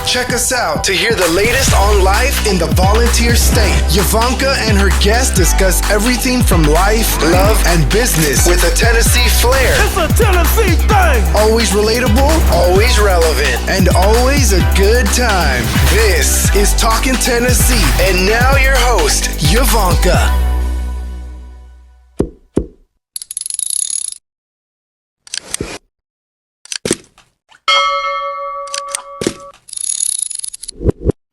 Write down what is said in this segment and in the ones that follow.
Check us out to hear the latest on life in the volunteer state. Yvonnca and her guests discuss everything from life, love, and business with a Tennessee flair. It's a Tennessee thing! Always relatable, always relevant, and always a good time. This is Talking Tennessee, and now your host, Yvonnca.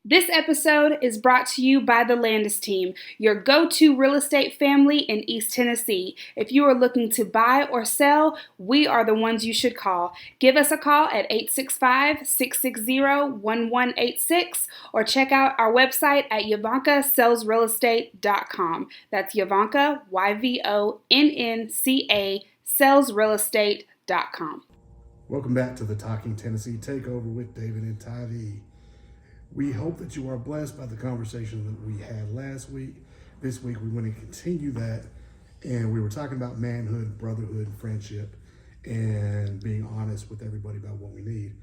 This episode is brought to you by the Landes team, your go-to real estate family in East Tennessee. If you are looking to buy or sell, we are the ones you should call. Give us a call at 865-660-1186 or check out our website at YvoncaSellsRealEstate.com. That's Yvonnca, YVONNCA, sellsrealestate.com. Welcome back to the Talking Tennessee Takeover with David and Tyvi. We hope that you are blessed by the conversation that we had last week. This week we want to continue that, and we were talking about manhood, brotherhood, and friendship, and being honest with everybody about what we need.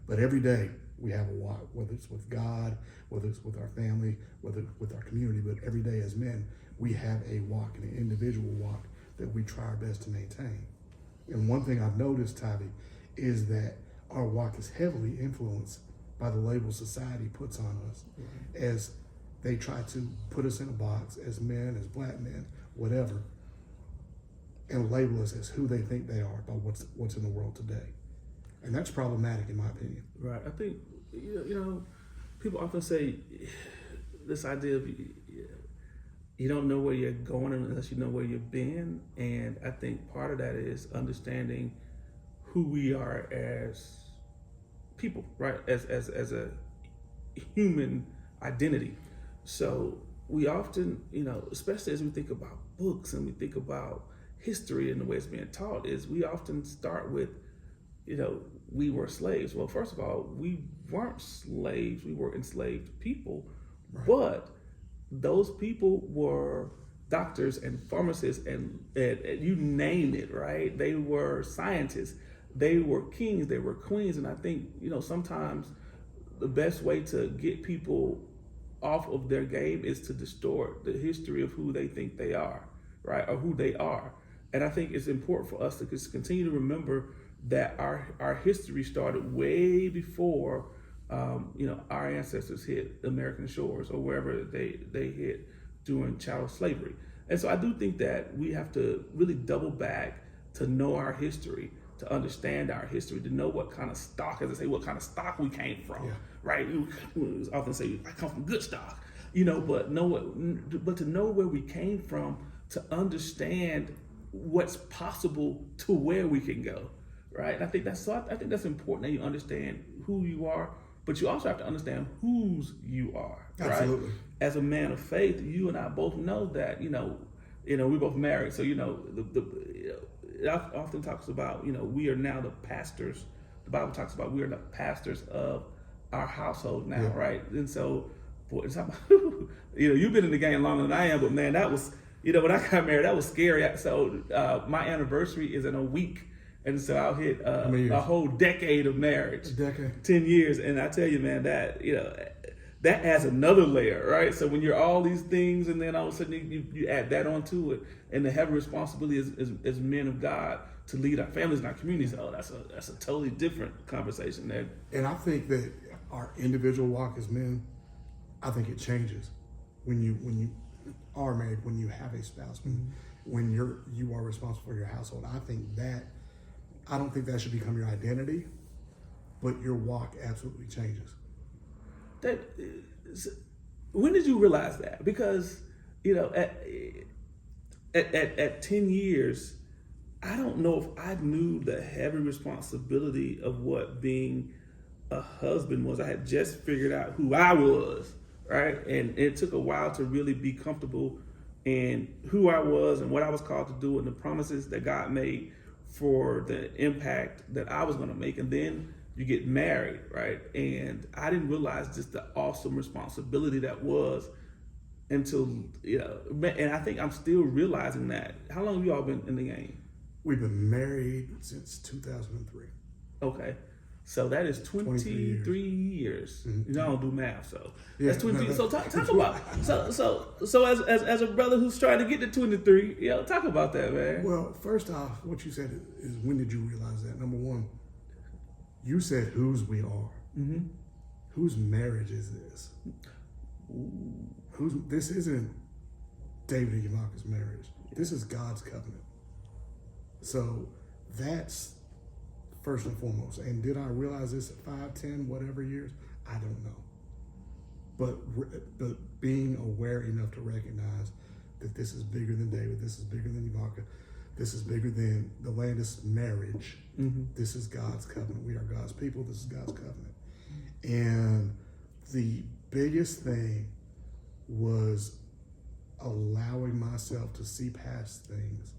But every day we have a walk, whether it's with God, whether it's with our family, whether it's with our community, but every day as men, we have a walk, an individual walk that we try our best to maintain. And one thing I've noticed, Tyvi, is that our walk is heavily influenced by the label society puts on us, as they try to put us in a box as men, as black men, whatever, and label us as who they think they are by what's in the world today. And that's problematic in my opinion. Right. I think, people often say this idea of you don't know where you're going unless you know where you've been. And I think part of that is understanding who we are as people, right? As a human identity. So we often, especially as we think about books and we think about history and the way it's being taught, is we often start with, we were slaves. Well, first of all, we weren't slaves, we were enslaved people, right. But those people were doctors and pharmacists and you name it, right? They were scientists. They were kings, they were queens, and I think, sometimes the best way to get people off of their game is to distort the history of who they think they are, right, or who they are. And I think it's important for us to just continue to remember that our history started way before, our ancestors hit American shores or wherever they hit during chattel slavery. And so I do think that we have to really double back to know our history, to understand our history, to know what kind of stock, as I say, what kind of stock we came from, right? We often say, I come from good stock, but to know where we came from, to understand what's possible to where we can go, right? And I think that's important that you understand who you are, but you also have to understand whose you are, right? Absolutely. As a man of faith, you and I both know that, we're both married, so it often talks about, we are now the pastors. The Bible talks about we are the pastors of our household now, right? And so, it's about, you've been in the game longer than I am, but man, that was, when I got married, that was scary. So my anniversary is in a week. And so I'll hit a whole decade of marriage. 10 years. And I tell you, man, that, that adds another layer, right? So when you're all these things, and then all of a sudden you add that onto it, and the heavy responsibility as men of God to lead our families and our communities, that's a totally different conversation there. And I think that our individual walk as men, I think it changes when you are married, when you have a spouse, when you are responsible for your household. I don't think that should become your identity, but your walk absolutely changes. When did you realize that? Because at 10 years, I don't know if I knew the heavy responsibility of what being a husband was. I had just figured out who I was, right? And it took a while to really be comfortable in who I was and what I was called to do and the promises that God made for the impact that I was going to make. And then you get married, right? And I didn't realize just the awesome responsibility that was until, and I think I'm still realizing that. How long have you all been in the game? We've been married since 2003. Okay. So that is 23 years. years. Mm-hmm. You know, I don't do math, so Yeah, that's 23. So talk about so as a brother who's trying to get to 23, talk about that, man. Well, first off, what you said is when did you realize that? Number one, you said whose we are. Mm-hmm. Whose marriage is this? This isn't David and Yvonca's marriage. This is God's covenant. So that's first and foremost. And did I realize this at 5, 10, whatever years? I don't know. But being aware enough to recognize that this is bigger than David, this is bigger than Yvonnca, this is bigger than the Landes marriage. Mm-hmm. This is God's covenant. We are God's people. This is God's covenant. And the biggest thing was allowing myself to see past things,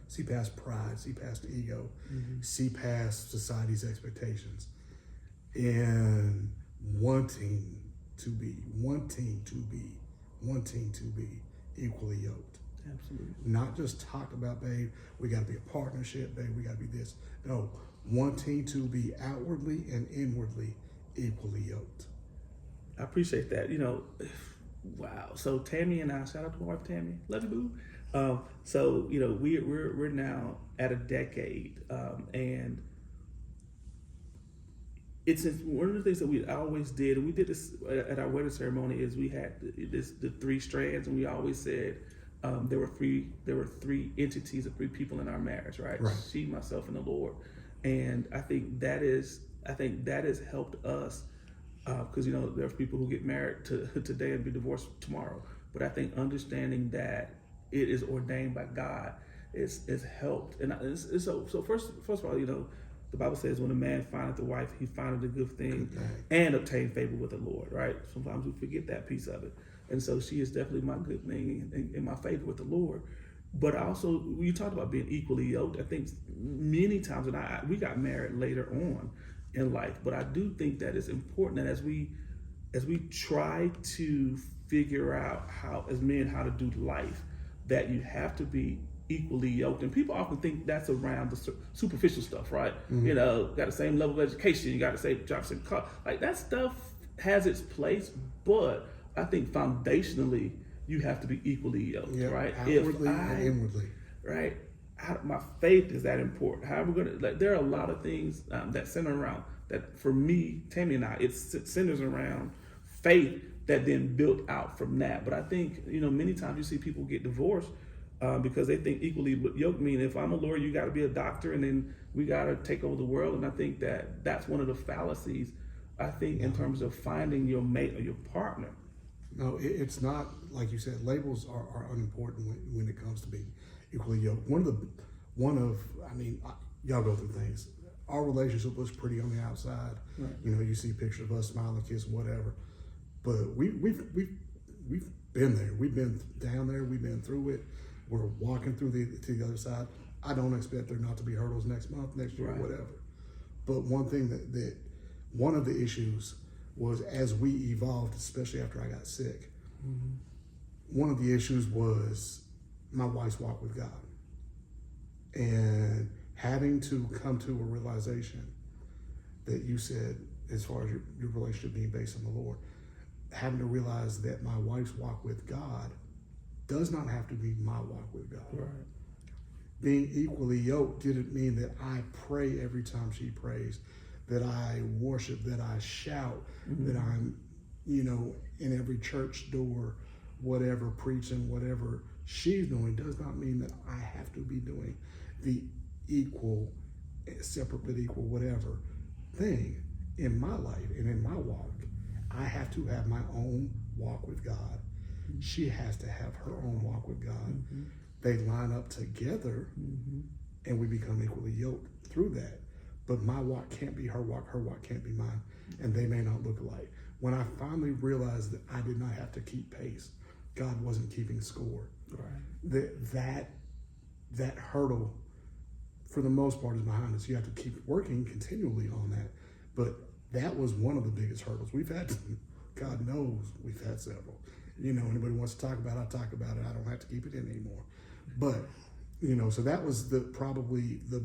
see past pride, see past ego, see past society's expectations, and wanting to be equally yoked. Absolutely. Not just talked about, babe, we got to be a partnership, babe, we got to be this. No, wanting to be outwardly and inwardly equally yoked. I appreciate that. Wow. So Tammy and I, shout out to my wife Tammy, love you, boo. So we're now at a decade, and it's one of the things that we always did, and we did this at our wedding ceremony, is we had the 3 strands, and we always said there were three entities of 3 people in our marriage, right? She, myself, and the Lord. And I think that has helped us, because there's people who get married today and be divorced tomorrow. But I think understanding that it is ordained by God is helped. And so first of all, the Bible says when a man findeth a wife, he findeth a good thing and obtain favor with the Lord, right? Sometimes we forget that piece of it. And so she is definitely my good thing and my favor with the Lord. But also, you talked about being equally yoked. I think many times, and we got married later on in life, but I do think that it's important that as we try to figure out how to do life, that you have to be equally yoked. And people often think that's around the superficial stuff, right? Mm-hmm. Got the same level of education, you got the same job, same car. Like, that stuff has its place, but I think foundationally you have to be equally yoked, right? Outwardly and inwardly. Right? My faith is that important. How we're gonna, there are a lot of things that center around that. For me, Tammy and I, it centers around faith that then built out from that. But I think many times you see people get divorced because they think equally yoked mean if I'm a lawyer, you got to be a doctor, and then we got to take over the world. And I think that's one of the fallacies. I think in terms of finding your mate or your partner. No, it's not, like you said, labels are unimportant when it comes to being equally yoked. Y'all go through things. Our relationship looks pretty on the outside. Right. You see pictures of us smiling, kissing, whatever. But we've been there. We've been down there. We've been through it. We're walking through to the other side. I don't expect there not to be hurdles next month, next year, whatever. But one thing that one of the issues was, as we evolved, especially after I got sick, one of the issues was my wife's walk with God. And having to come to a realization that you said, as far as your relationship being based on the Lord, having to realize that my wife's walk with God does not have to be my walk with God. Right. Being equally yoked didn't mean that I pray every time she prays, that I worship, that I shout, that I'm, in every church door, whatever, preaching, whatever she's doing, does not mean that I have to be doing the equal, separate but equal, whatever thing in my life and in my walk. I have to have my own walk with God. She has to have her own walk with God. They line up together, and we become equally yoked through that. But my walk can't be her walk can't be mine, and they may not look alike. When I finally realized that I did not have to keep pace, God wasn't keeping score. Right. That hurdle, for the most part, is behind us. You have to keep working continually on that. But that was one of the biggest hurdles. We've had, God knows, we've had several. Anybody wants to talk about it, I talk about it. I don't have to keep it in anymore. But, so that was probably the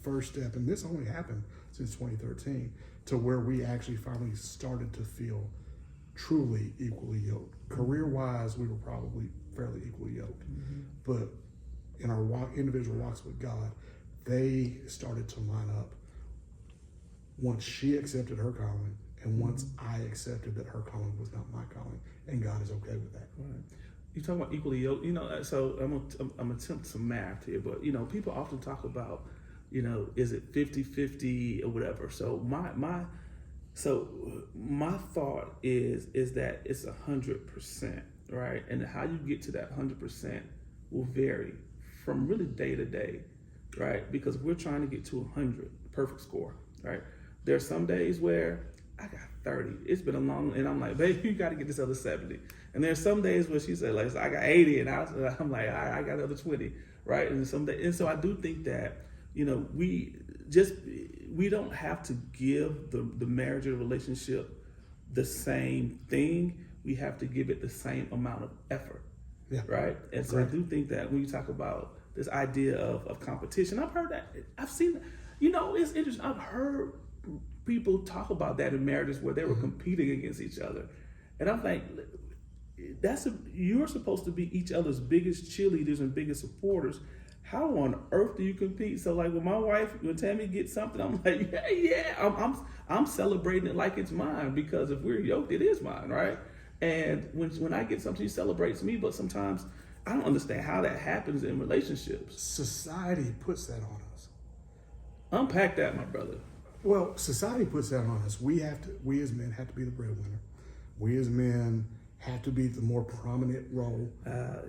first step, and this only happened since 2013, to where we actually finally started to feel truly equally yoked. Career-wise, we were probably fairly equally yoked, but in our individual walks with God, they started to line up once she accepted her calling and once I accepted that her calling was not my calling, and God is okay with that. Right. You talk about equally yoked, so I'm attempting some math here, but, people often talk about, is it 50-50 or whatever. So my thought is that it's 100%, right? And how you get to that 100% will vary from really day to day, right? Because we're trying to get to 100, perfect score, right? There's some days where I got 30. It's been a long, and I'm like, babe, you got to get this other 70. And there's some days where she said, like, I got 80, and I'm like, I got another 20, right? And so I do think that, we don't have to give the marriage or the relationship the same thing. We have to give it the same amount of effort, right? And so I do think that when you talk about this idea of competition, I've heard that, I've seen that, it's interesting. I've heard people talk about that in marriages where they were competing against each other. And I'm like, you're supposed to be each other's biggest cheerleaders and biggest supporters. How on earth do you compete? So like when my wife, when Tammy gets something, I'm like, I'm celebrating it like it's mine, because if we're yoked, it is mine, right? And when I get something, she celebrates me, but sometimes I don't understand how that happens in relationships. Society puts that on us. Unpack that, my brother. Well, society puts that on us. We as men have to be the breadwinner. We as men have to be the more prominent role. Because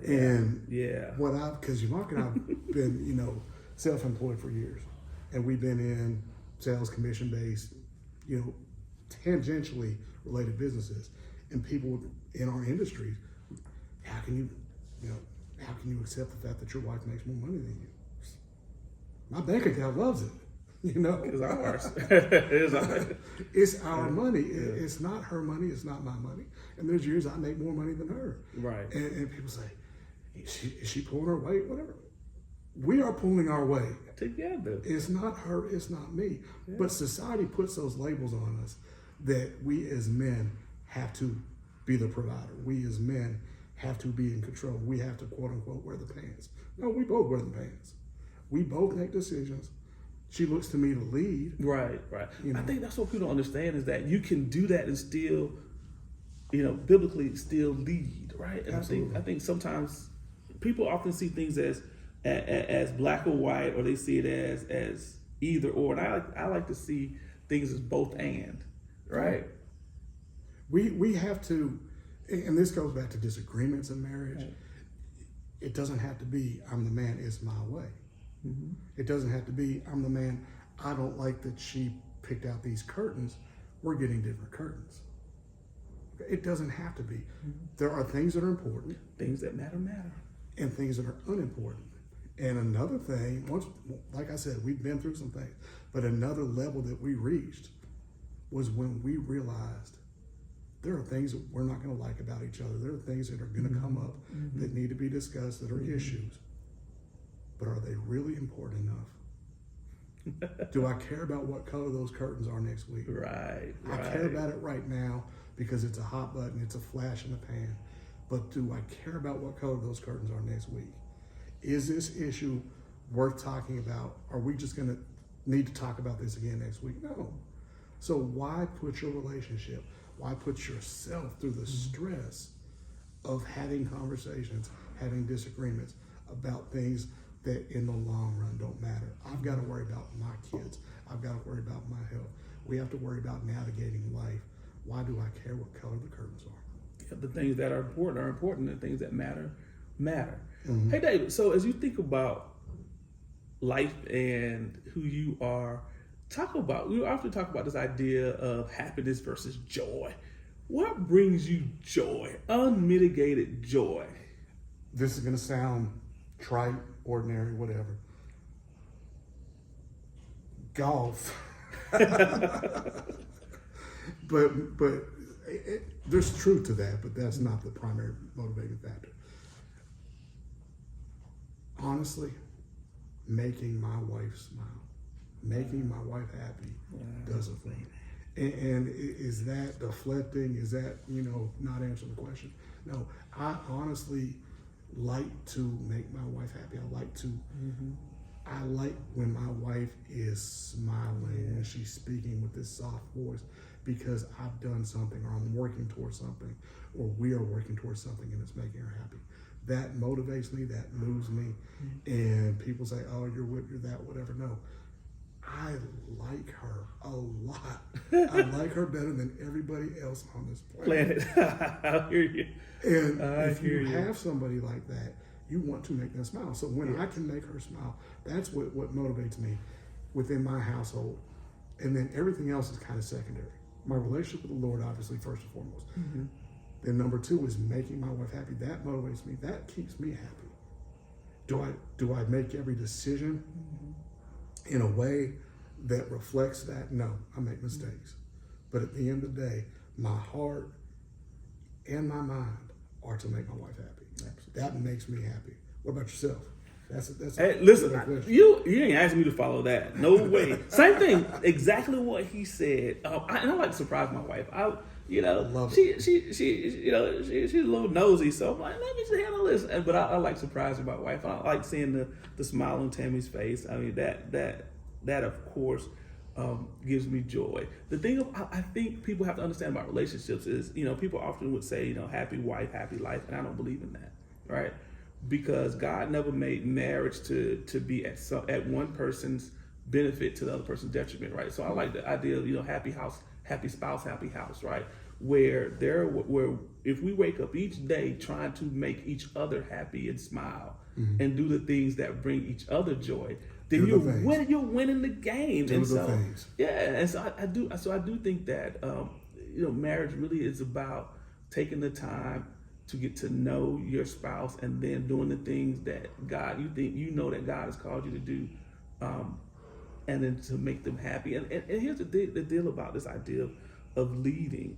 Yvonnca and I've been, self-employed for years, and we've been in sales, commission-based, tangentially related businesses, and people in our industry, how can you accept the fact that your wife makes more money than you? My bank account loves it. It's ours. It is ours. It's our money. It's not her money. It's not my money. And there's years I make more money than her. Right. And people say, is she pulling her weight? Whatever. We are pulling our weight together. It's not her. It's not me. Yeah. But society puts those labels on us that we as men have to be the provider. We as men have to be in control. We have to, quote unquote, wear the pants. No, we both wear the pants. We both make decisions. She looks to me to lead. Right. I think that's what people don't understand, is that you can do that and still, biblically still lead, right? And I think sometimes people often see things as black or white, or they see it as either or. And I like to see things as both and, right? We have to, and this goes back to disagreements in marriage. Right. It doesn't have to be, I'm the man, it's my way. Mm-hmm. It doesn't have to be, I'm the man, I don't like that she picked out these curtains, we're getting different curtains. It doesn't have to be. Mm-hmm. There are things that are important. Things that matter. And things that are unimportant. And another thing, like I said, we've been through some things, but another level that we reached was when we realized there are things that we're not going to like about each other. There are things that are going to come up that need to be discussed, that are issues. But are they really important enough? Do I care about what color those curtains are next week? Right. I care about it right now because it's a hot button, it's a flash in the pan. But do I care about what color those curtains are next week? Is this issue worth talking about? Are we just going to need to talk about this again next week? No. So why put your relationship, why put yourself through the stress of having conversations, having disagreements about things that in the long run don't matter? I've got to worry about my kids. I've got to worry about my health. We have to worry about navigating life. Why do I care what color the curtains are? Yeah, the things that are important. The things that matter. Mm-hmm. Hey, David, so as you think about life and who you are, we often talk about this idea of happiness versus joy. What brings you joy, unmitigated joy? This is going to sound trite, ordinary, whatever. Golf. but there's truth to that, but that's not the primary motivating factor. Honestly, making my wife smile, making my wife happy does it for me. And is that deflecting? Is that, not answering the question? No, I honestly like to make my wife happy. I like when my wife is smiling and she's speaking with this soft voice because I've done something, or I'm working towards something, or we are working towards something, and it's making her happy. That motivates me, that moves me. And people say, oh, you're that, whatever. No, I like her a lot. I like her better than everybody else on this planet. I hear you. And if you have somebody like that, you want to make them smile. So when I can make her smile, that's what motivates me within my household. And then everything else is kind of secondary. My relationship with the Lord, obviously, first and foremost. Then number 2 is making my wife happy. That motivates me. That keeps me happy. Do I make every decision in a way that reflects that? No, I make mistakes. But at the end of the day, my heart and my mind are to make my wife happy. Absolutely. That makes me happy. What about yourself? Hey, listen, you ain't asking me to follow that. No way. Same thing. Exactly what he said. I like to surprise my wife. She's a little nosy, so I'm like, let me just handle this. But I like surprising my wife. I like seeing the smile on Tammy's face. I mean, that of course gives me joy. The thing I think people have to understand about relationships is, people often would say, happy wife, happy life, and I don't believe in that, right? Because God never made marriage to be at one person's benefit to the other person's detriment, right? So I like the idea of happy house, happy spouse, happy house, right? Where if we wake up each day trying to make each other happy and smile and do the things that bring each other joy, then you're winning the game. And so I do think that marriage really is about taking the time to get to know your spouse and then doing the things that God that God has called you to do, and then to make them happy. And here's the deal about this idea of leading.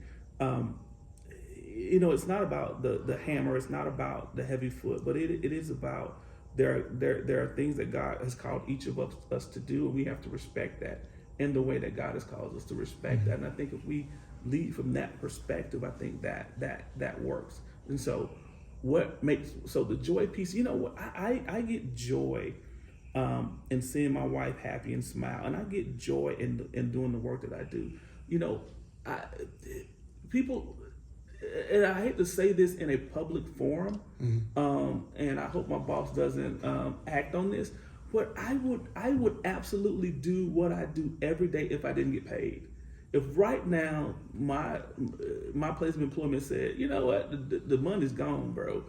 It's not about the hammer, it's not about the heavy foot, but it is about there are things that God has called each of us to do, and we have to respect that in the way that God has called us to respect that. And I think if we lead from that perspective, I think that works. And so the joy piece, I get joy in seeing my wife happy and smile, and I get joy in doing the work that I do. People, and I hate to say this in a public forum, and I hope my boss doesn't act on this, but I would absolutely do what I do every day if I didn't get paid. If right now my place of employment said, you know what, the money's gone, bro,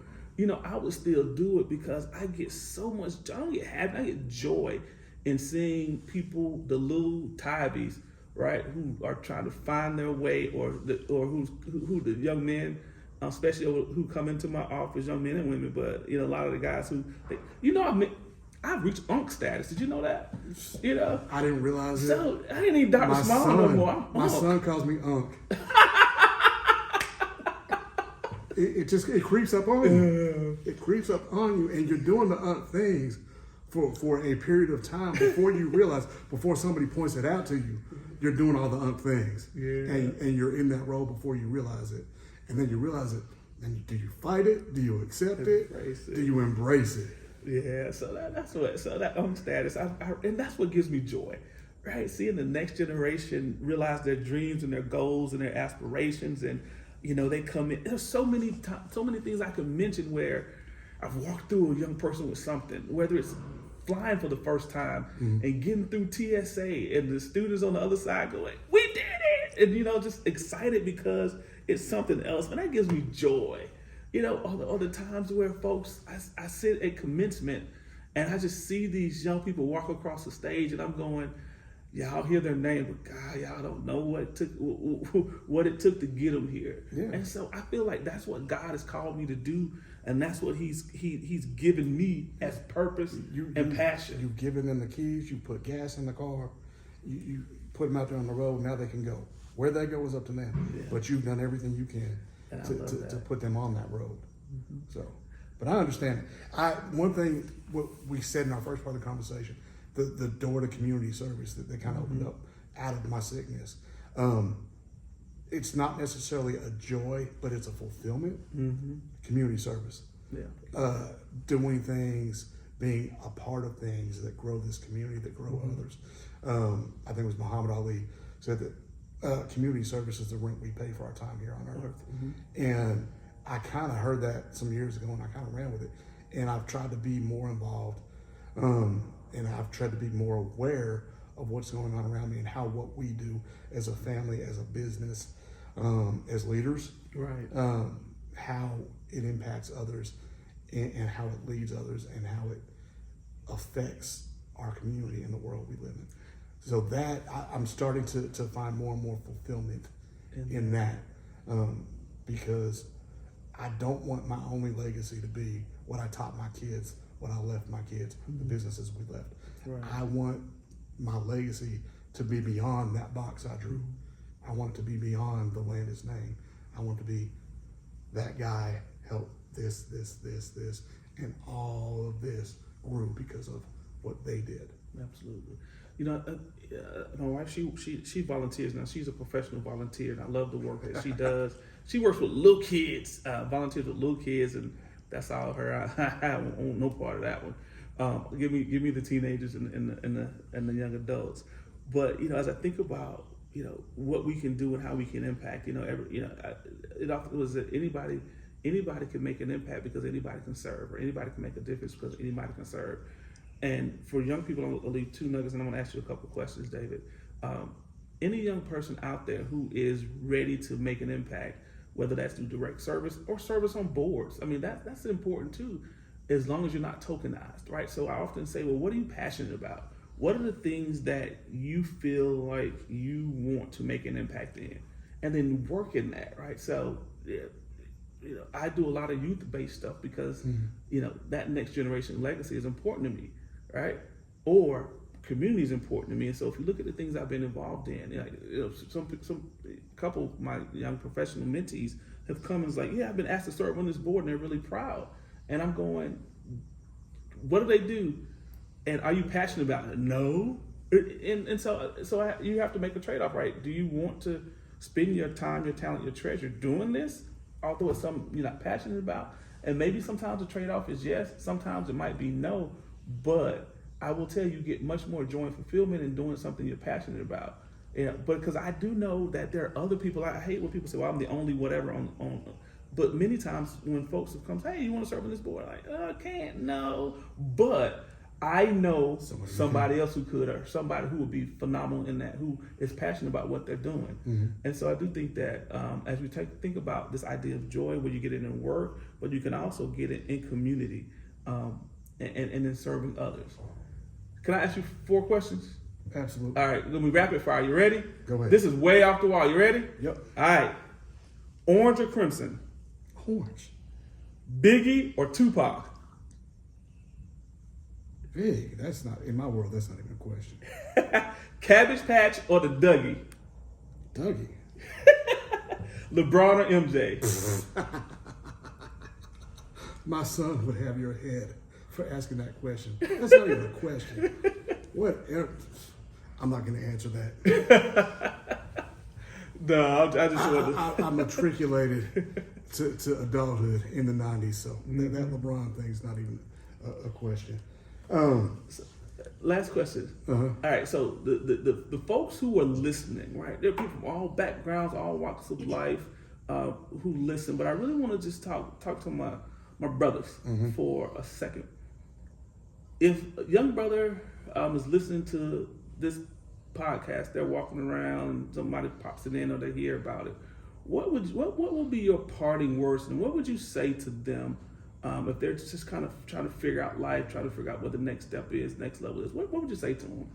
I would still do it because I get so much joy. I don't get happy, I get joy in seeing people, the little Tyvis, right, who are trying to find their way, or who the young men, especially who come into my office, young men and women, but a lot of the guys who, I've reached Unc status. Did you know that? I didn't realize it. So I ain't even Dr. Small no more. My son calls me Unc. it creeps up on you. It creeps up on you, and you're doing the Unc things for a period of time before you realize, before somebody points it out to you, you're doing all the Unc things. Yeah. And you're in that role before you realize it. And then you realize it. And do you fight it? Do you accept it? Do you embrace it? Yeah, so that status, and that's what gives me joy, right? Seeing the next generation realize their dreams and their goals and their aspirations, and they come in. There's so many things I could mention where I've walked through a young person with something, whether it's flying for the first time and getting through TSA, and the students on the other side going, "We did it!" and just excited because it's something else, and that gives me joy. All the times where folks, I sit at commencement and I just see these young people walk across the stage, and I'm going, y'all hear their name, but God, y'all don't know what it took to get them here. Yeah. And so I feel like that's what God has called me to do, and that's what He's given me as purpose and passion. You've given them the keys. You put gas in the car. You put them out there on the road. Now they can go. Where they go is up to them. Yeah. But you've done everything you can to put them on that road. So, but I understand it. One thing what we said in our first part of the conversation, the door to community service that kind of opened up out of my sickness. It's not necessarily a joy, but it's a fulfillment. Community service. Doing things, being a part of things that grow this community, that grow others. I think it was Muhammad Ali said that community service is the rent we pay for our time here on earth. And I kind of heard that some years ago, and I kind of ran with it. And I've tried to be more involved, and I've tried to be more aware of what's going on around me and how what we do as a family, as a business, as leaders, how it impacts others and how it leads others and how it affects our community and the world we live in. So that I'm starting to find more and more fulfillment in that, because I don't want my only legacy to be what I taught my kids, what I left my kids, the businesses we left. I want my legacy to be beyond that box I drew. I want it to be beyond the Landes name. I want to be that guy helped this, and all of this grew because of what they did. Absolutely. You know, my wife, she volunteers now. She's a professional volunteer, and I love the work that she does. She works with little kids, volunteers with little kids, and that's all her. I want no part of that one. Give me the teenagers and the young adults. But you know, as I think about what we can do and how we can impact, it often was that anybody can make an impact because anybody can serve, or anybody can make a difference because anybody can serve. And for young people, I'll leave two nuggets, and I'm going to ask you a couple questions, David. Any young person out there who is ready to make an impact, whether that's through direct service or service on boards, I mean, that's important too, as long as you're not tokenized, right? So I often say, well, what are you passionate about? What are the things that you feel like you want to make an impact in? And then work in that, right? So, I do a lot of youth-based stuff because, that next generation legacy is important to me, right? Or community is important to me. And so if you look at the things I've been involved in, some couple of my young professional mentees have come and was like, I've been asked to serve on this board, and they're really proud. And I'm going, what do they do? And are you passionate about it? No. And so you have to make a trade-off, right? Do you want to spend your time, your talent, your treasure doing this, although it's something you're not passionate about? And maybe sometimes the trade-off is yes, sometimes it might be no, but I will tell you get much more joy and fulfillment in doing something you're passionate about. But because I do know that there are other people, I hate when people say, well, I'm the only whatever on but many times when folks have come, hey, you want to serve on this board? I'm like, I can't, no, but I know somebody else who could, or somebody who would be phenomenal in that, who is passionate about what they're doing. And so I do think that as we think about this idea of joy, where you get it in work, but you can also get it in community and in serving others. Can I ask you 4 questions? Absolutely. All right, let me rapid fire. You ready? Go ahead. This is way off the wall. You ready? Yep. All right. Orange or crimson? Orange. Biggie or Tupac? Big. That's not, in my world, that's not even a question. Cabbage Patch or the Dougie? Dougie. LeBron or MJ? My son would have your head for asking that question. That's not even a question. What? I'm not going to answer that. No, I just wanted to... I matriculated to adulthood in the 90s, so that LeBron thing's not even a question. Last question. All right, so the folks who are listening, right? There are people from all backgrounds, all walks of life who listen, but I really want to just talk to my brothers for a second. If a young brother is listening to this podcast, they're walking around and somebody pops it in or they hear about it, what would be your parting words, and what would you say to them if they're just kind of trying to figure out life, trying to figure out what the next step is, next level is? What would you say to them?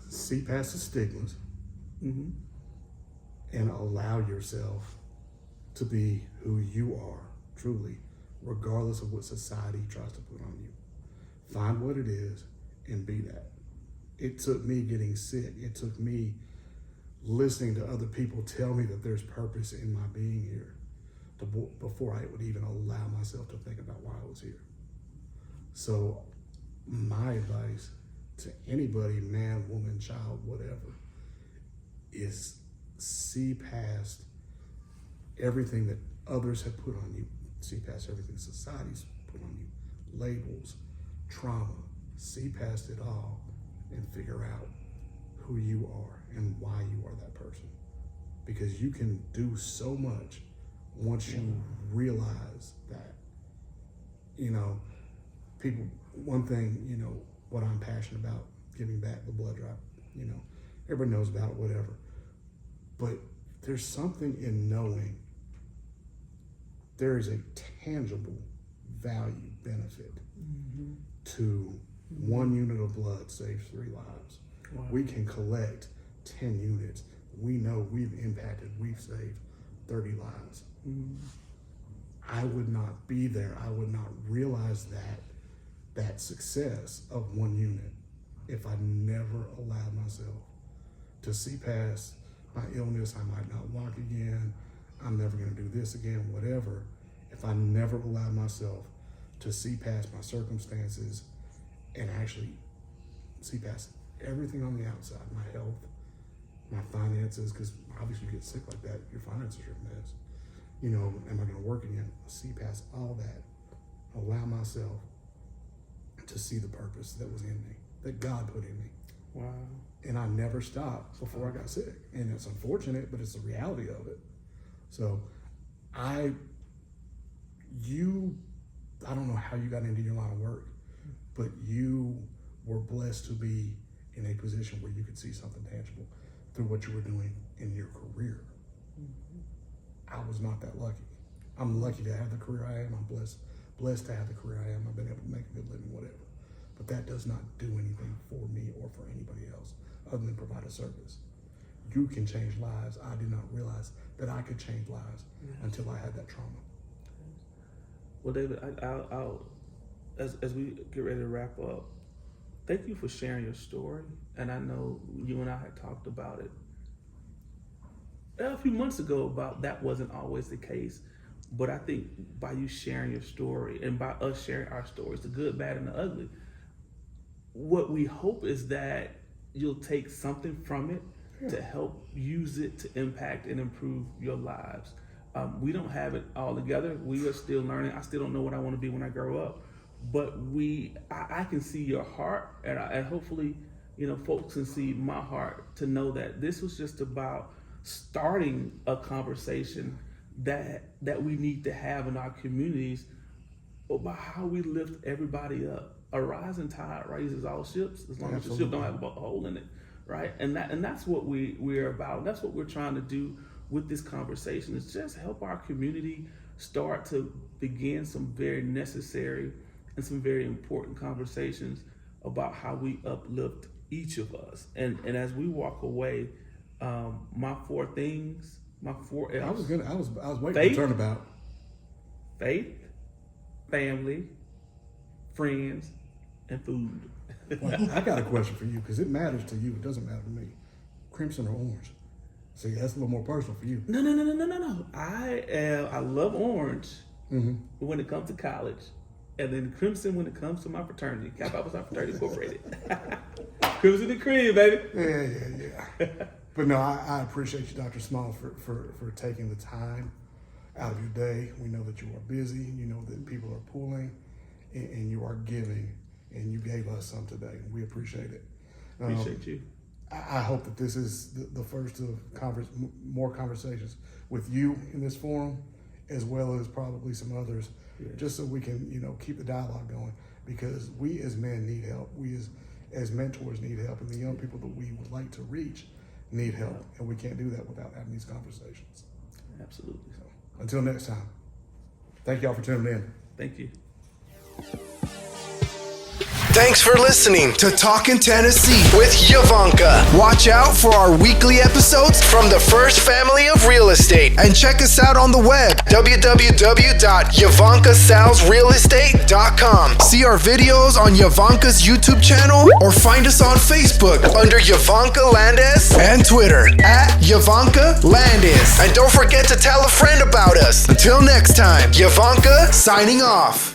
See past the stigmas and allow yourself to be who you are, truly, regardless of what society tries to put on you. Find what it is and be that. It took me getting sick. It took me listening to other people tell me that there's purpose in my being here before I would even allow myself to think about why I was here. So my advice to anybody, man, woman, child, whatever, is see past everything that others have put on you. See past everything society's put on you. Labels, trauma. See past it all and figure out who you are and why you are that person. Because you can do so much once you realize that. You know, people, one thing, you know, what I'm passionate about, giving back, the blood drive, you know, everybody knows about it, whatever. But there's something in knowing there is a tangible value benefit to 1 unit of blood saves 3 lives. Wow. We can collect 10 units. We know we've saved 30 lives. I would not be there. I would not realize that success of 1 unit if I never allowed myself to see past my illness. I might not walk again. I'm never going to do this again, whatever. If I never allowed myself to see past my circumstances and actually see past everything on the outside, my health, my finances, because obviously you get sick like that, your finances are a mess. You know, am I going to work again? See past all that. Allow myself to see the purpose that was in me, that God put in me. Wow. And I never stopped before I got sick. And it's unfortunate, but it's the reality of it. So I don't know how you got into your line of work, but you were blessed to be in a position where you could see something tangible through what you were doing in your career. I was not that lucky. I'm lucky to have the career I am. I'm blessed to have the career I am. I've been able to make a good living, whatever. But that does not do anything for me or for anybody else other than provide a service. You can change lives. I did not realize that I could change lives until I had that trauma. Well, David, I'll as we get ready to wrap up, thank you for sharing your story. And I know you and I had talked about it a few months ago about that wasn't always the case. But I think by you sharing your story and by us sharing our stories, the good, bad, and the ugly, what we hope is that you'll take something from it to help use it to impact and improve your lives. We don't have it all together. We are still learning. I still don't know what I want to be when I grow up. But I can see your heart, and hopefully, you know, folks can see my heart to know that this was just about starting a conversation that we need to have in our communities about how we lift everybody up. A rising tide raises all ships, as long as the ship don't have a hole in it, right? And that's what we're about. That's what we're trying to do with this conversation, is just help our community start to begin some very necessary and some very important conversations about how we uplift each of us. And as we walk away, my 4 things, my 4 F's. I was waiting for the turnabout. Faith, family, friends, and food. Well, I got a question for you, because it matters to you. It doesn't matter to me. Crimson or orange? See, that's a little more personal for you. No. I love orange when it comes to college, and then crimson when it comes to my fraternity. Kappa Alpha Psi Fraternity Incorporated. Crimson and cream, baby. Yeah. But no, I appreciate you, Dr. Small, for taking the time out of your day. We know that you are busy. You know that people are pulling, and you are giving, and you gave us some today. We appreciate it. Appreciate you. I hope that this is the first of more conversations with you in this forum, as well as probably some others, just so we can, you know, keep the dialogue going, because we as men need help. We as mentors need help, and the young people that we would like to reach need help, and we can't do that without having these conversations. Absolutely. So, until next time, thank y'all for tuning in. Thank you. Thanks for listening to Talkin' Tennessee with Yvonnca. Watch out for our weekly episodes from the first family of real estate, and check us out on the web, www.yvoncasalesrealestate.com. See our videos on Yvonca's YouTube channel, or find us on Facebook under Yvonnca Landes and Twitter @Yvonnca Landes. And don't forget to tell a friend about us. Until next time, Yvonnca signing off.